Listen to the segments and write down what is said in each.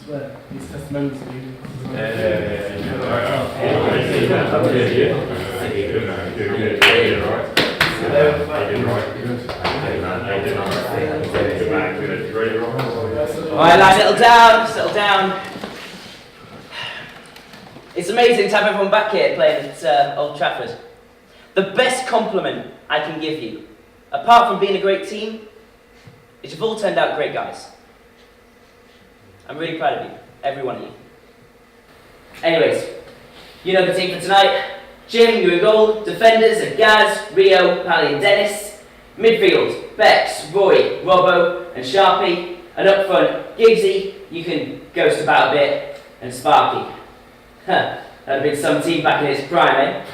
swear, these testimonials are you. Alright lads, settle down. It's amazing to have everyone back here playing at Old Trafford. The best compliment I can give you, apart from being a great team, is you've all turned out great guys. I'm really proud of you, every one of you. Anyways, you know the team for tonight. Jim, you in goal. Defenders are Gaz, Rio, Pally and Dennis. Midfield, Bex, Roy, Robbo and Sharpie. And up front, Giggsy, you can ghost about a bit, and Sparky. Huh, that'd been some team back in its prime,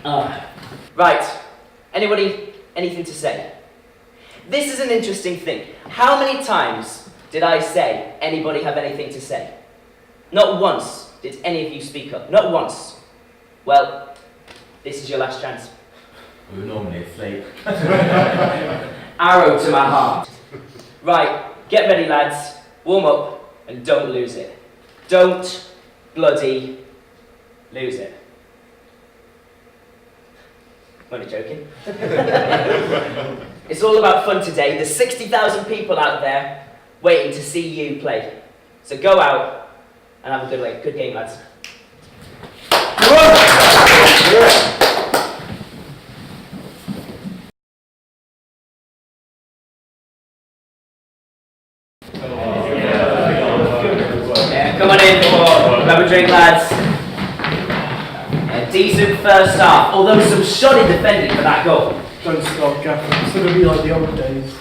eh? Right, anybody, anything to say? This is an interesting thing. How many times did I say, anybody have anything to say? Not once did any of you speak up, not once. Well, this is your last chance. We were normally asleep. Arrow to my heart. Right, get ready lads, warm up, and don't lose it. Don't bloody lose it. I'm only joking. It's all about fun today. There's 60,000 people out there waiting to see you play. So go out and have a good game, lads. Yeah, come on in, grab a drink, lads. A decent first half, although some shoddy defending for that goal. Don't stop, Gaffer. It's going to be like the old days.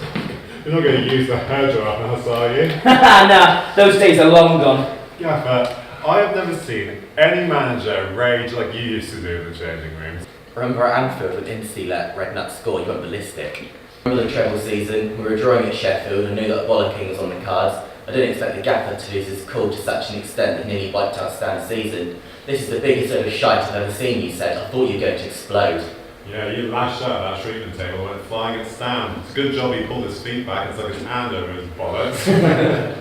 You're not going to use the hairdryer on us, are you? Nah, those days are long gone. Gaffer, I have never seen any manager rage like you used to do in the changing rooms. Remember at Anfield when Incy let Redknapp score, you went ballistic. Remember the treble season, we were drawing at Sheffield and knew that bollocking was on the cards. I didn't expect the gaffer to lose his cool to such an extent that nearly wiped our stand season. This is the biggest ever shite I've ever seen, you said. I thought you were going to explode. Yeah, you lashed out at that treatment table when it flying at stand. It's a good job he pulled his feet back and stuck his hand over his bollocks.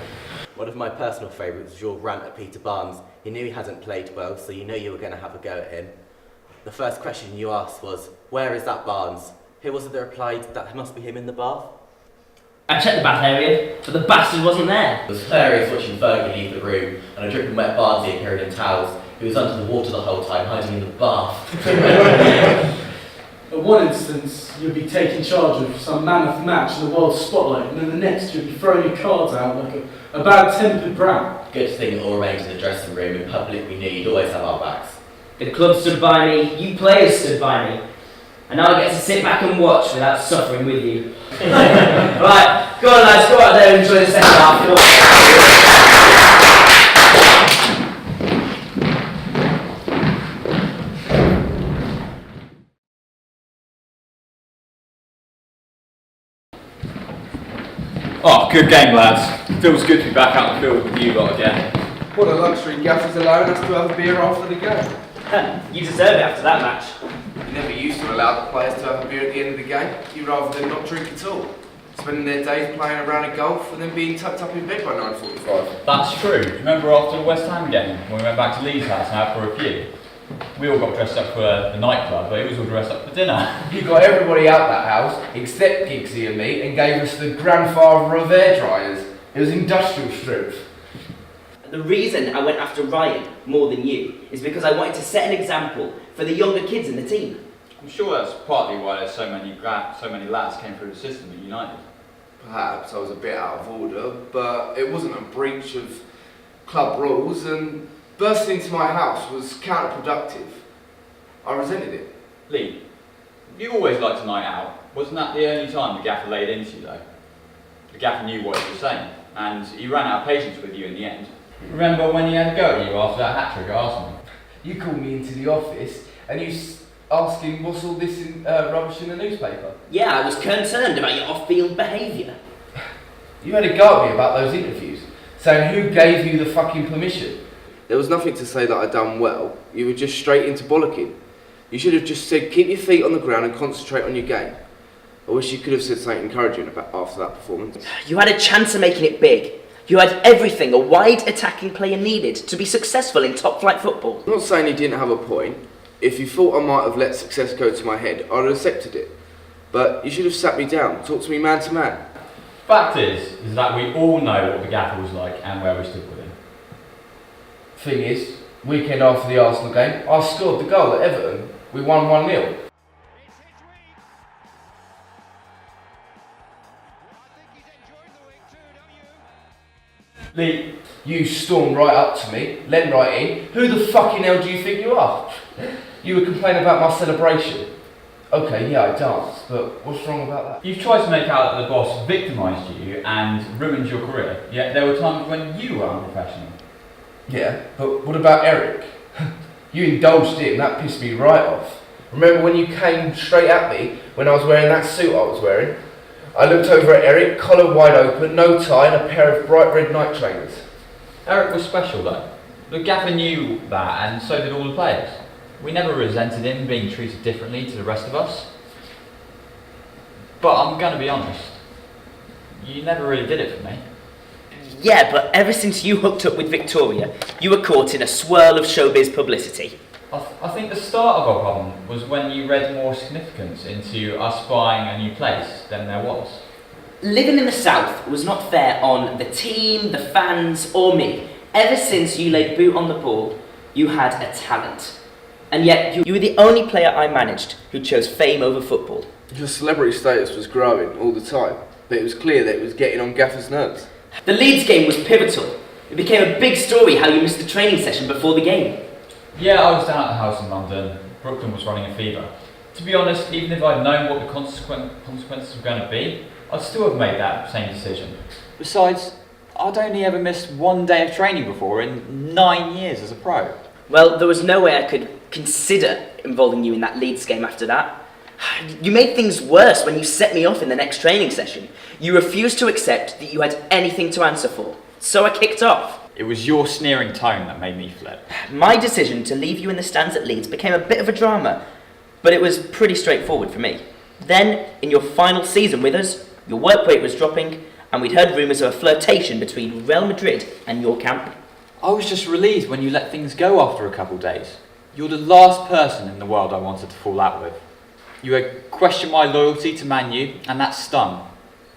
One of my personal favourites was your rant at Peter Barnes. You knew he hadn't played well, so you knew you were going to have a go at him. The first question you asked was, where is that Barnes? Who was it that replied, that must be him in the bath? I checked the bath area, but the bastard wasn't there. It was hilarious watching Fergie leave the room and a dripping wet Barnsley appearing in towels. He was under the water the whole time, hiding in the bath. At one instance, you'll be taking charge of some mammoth match in the world spotlight, and then the next you'll be throwing your cards out like a bad-tempered brat. Good thing it all remained in the dressing room. In public we knew you'd always have our backs. The club stood by me, you players stood by me. And now I get to sit back and watch without suffering with you. Right, go on lads, go out there and enjoy the second half. Oh, good game lads. Feels good to be back out in the field with you lot again. What a luxury Gaffer's allowing us to have a beer after the game. You deserve it after that match. You never used to allow the players to have a beer at the end of the game. You rather than not drink at all. Spending their days playing a round of golf and then being tucked up in bed by 9:45. That's true. Remember after the West Ham game when we went back to Lee's house and had for a few? We all got dressed up for the nightclub, but it was all dressed up for dinner. You got everybody out that house except Giggsy and me and gave us the grandfather of air dryers. It was industrial strength. The reason I went after Ryan more than you is because I wanted to set an example for the younger kids in the team. I'm sure that's partly why there's so many lads came through the system at United. Perhaps I was a bit out of order, but it wasn't a breach of club rules, and bursting into my house was counterproductive. I resented it. Lee, you always liked a night out. Wasn't that the only time the gaffer laid into you though? The gaffer knew what he was saying, and he ran out of patience with you in the end. Remember when he had a go at you after that hat-trick at Arsenal? You called me into the office and you asking what's all this rubbish in the newspaper. Yeah, I was concerned about your off-field behaviour. You had a go at me about those interviews, saying who gave you the fucking permission. There was nothing to say that I'd done well. You were just straight into bollocking. You should have just said keep your feet on the ground and concentrate on your game. I wish you could have said something encouraging about after that performance. You had a chance of making it big. You had everything a wide attacking player needed to be successful in top-flight football. I'm not saying he didn't have a point. If you thought I might have let success go to my head, I'd have accepted it. But you should have sat me down, talked to me man to man. Fact is that we all know what the gaffer was like and where we stood with him. Thing is, weekend after the Arsenal game, I scored the goal at Everton. We won 1-0. Lee, You stormed right up to me, leant right in. Who the fucking hell do you think you are? You were complaining about my celebration. Okay, yeah, I danced, but what's wrong about that? you've tried to make out that the boss victimised you and ruined your career, yet there were times when you were unprofessional. Yeah, but what about Eric? You indulged him, that pissed me right off. Remember when you came straight at me when I was wearing that suit I was wearing? I looked over at Eric, collar wide open, no tie, and a pair of bright red night trainers. Eric was special though. The gaffer knew that, and so did all the players. We never resented him being treated differently to the rest of us. But I'm going to be honest, you never really did it for me. Yeah, but ever since you hooked up with Victoria, you were caught in a swirl of showbiz publicity. I think the start of our problem was when you read more significance into us buying a new place than there was. Living in the south was not fair on the team, the fans, or me. Ever since you laid boot on the ball, you had a talent. And yet, you were the only player I managed who chose fame over football. Your celebrity status was growing all the time, but it was clear that it was getting on Gaffer's nerves. The Leeds game was pivotal. It became a big story how you missed the training session before the game. Yeah, I was down at the house in London. Brooklyn was running a fever. To be honest, even if I'd known what the consequences were going to be, I'd still have made that same decision. Besides, I'd only ever missed one day of training before in 9 years as a pro. Well, there was no way I could consider involving you in that Leeds game after that. You made things worse when you set me off in the next training session. You refused to accept that you had anything to answer for, so I kicked off. It was your sneering tone that made me flip. My decision to leave you in the stands at Leeds became a bit of a drama, but it was pretty straightforward for me. Then, in your final season with us, your work rate was dropping, and we'd heard rumours of a flirtation between Real Madrid and your camp. I was just relieved when you let things go after a couple of days. You're the last person in the world I wanted to fall out with. You had questioned my loyalty to Man U, and that stung.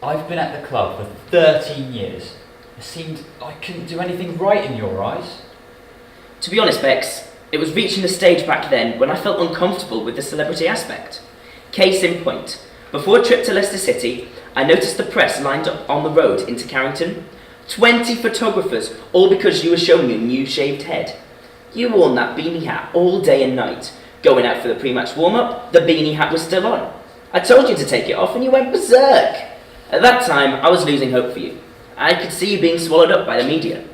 I've been at the club for 13 years. It seemed I couldn't do anything right in your eyes. To be honest, Bex, it was reaching a stage back then when I felt uncomfortable with the celebrity aspect. Case in point, before a trip to Leicester City, I noticed the press lined up on the road into Carrington. 20 photographers, all because you were showing your new shaved head. You wore that beanie hat all day and night. Going out for the pre-match warm-up, the beanie hat was still on. I told you to take it off and you went berserk. At that time, I was losing hope for you. I could see you being swallowed up by the media.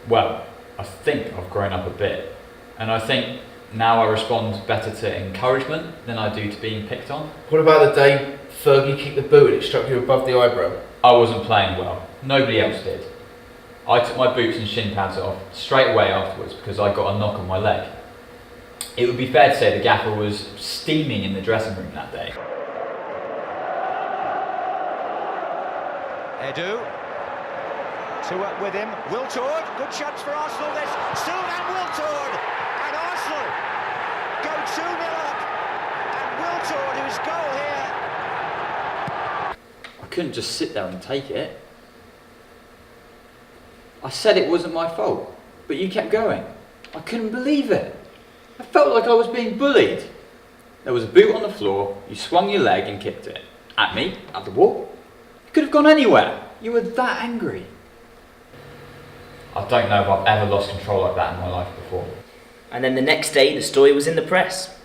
Well, I think I've grown up a bit. And I think now I respond better to encouragement than I do to being picked on. What about the day Fergie kicked the boot and it struck you above the eyebrow? I wasn't playing well. Nobody else did. I took my boots and shin pads off straight away afterwards because I got a knock on my leg. It would be fair to say the gaffer was steaming in the dressing room that day. Edu. Two up with him. Wiltord. Good chance for Arsenal. There's Soon and Wiltord. And Arsenal go 2-0 up. And Wiltord, whose goal here. I couldn't just sit there and take it. I said it wasn't my fault, but you kept going. I couldn't believe it. I felt like I was being bullied. There was a boot on the floor, you swung your leg and kicked it. At me, at the wall. You could have gone anywhere. You were that angry. I don't know if I've ever lost control like that in my life before. And then the next day, the story was in the press.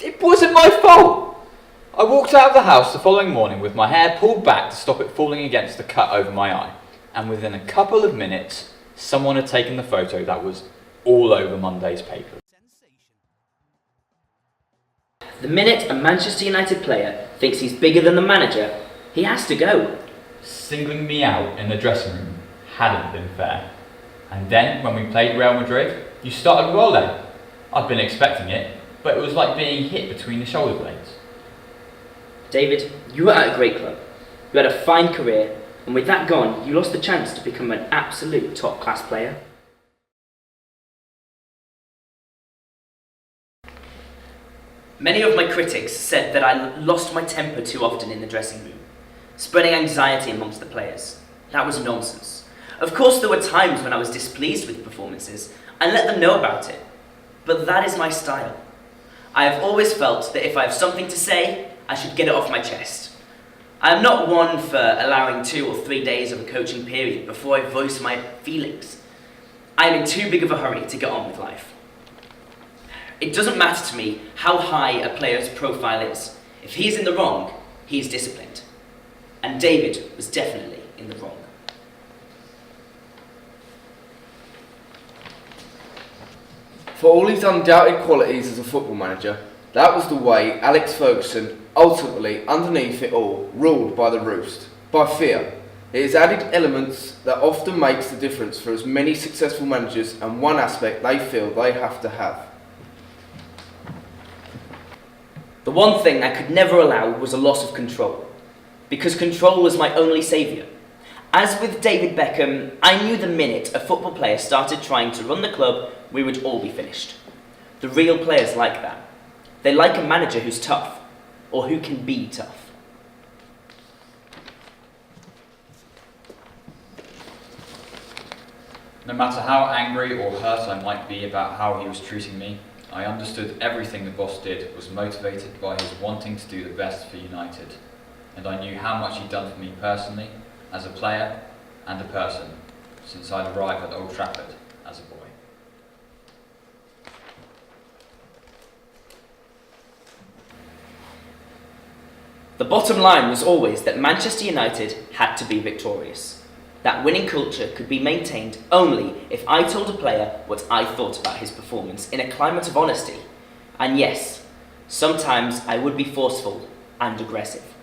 It wasn't my fault! I walked out of the house the following morning with my hair pulled back to stop it falling against the cut over my eye. And within a couple of minutes, someone had taken the photo that was all over Monday's paper. The minute a Manchester United player thinks he's bigger than the manager, he has to go. Singling me out in the dressing room hadn't been fair. And then, when we played Real Madrid, you started rolling. I'd been expecting it, but it was like being hit between the shoulder blades. David, you were at a great club. You had a fine career, And with that gone, you lost the chance to become an absolute top-class player. Many of my critics said that I lost my temper too often in the dressing room, spreading anxiety amongst the players. That was nonsense. Of course, there were times when I was displeased with performances and let them know about it, but that is my style. I have always felt that if I have something to say, I should get it off my chest. I am not one for allowing 2 or 3 days of a coaching period before I voice my feelings. I am in too big of a hurry to get on with life. It doesn't matter to me how high a player's profile is. If he is in the wrong, he is disciplined. And David was definitely in the wrong. For all his undoubted qualities as a football manager, that was the way Alex Ferguson, ultimately, underneath it all, ruled by the roost, by fear. It is added elements that often makes the difference for as many successful managers and one aspect they feel they have to have. The one thing I could never allow was a loss of control, because control was my only saviour. As with David Beckham, I knew the minute a football player started trying to run the club, we would all be finished. The real players like that. They like a manager who's tough, or who can be tough. No matter how angry or hurt I might be about how he was treating me, I understood everything the boss did was motivated by his wanting to do the best for United, and I knew how much he'd done for me personally, as a player and a person, since I'd arrived at Old Trafford as a boy. The bottom line was always that Manchester United had to be victorious. That winning culture could be maintained only if I told a player what I thought about his performance in a climate of honesty. And yes, sometimes I would be forceful and aggressive.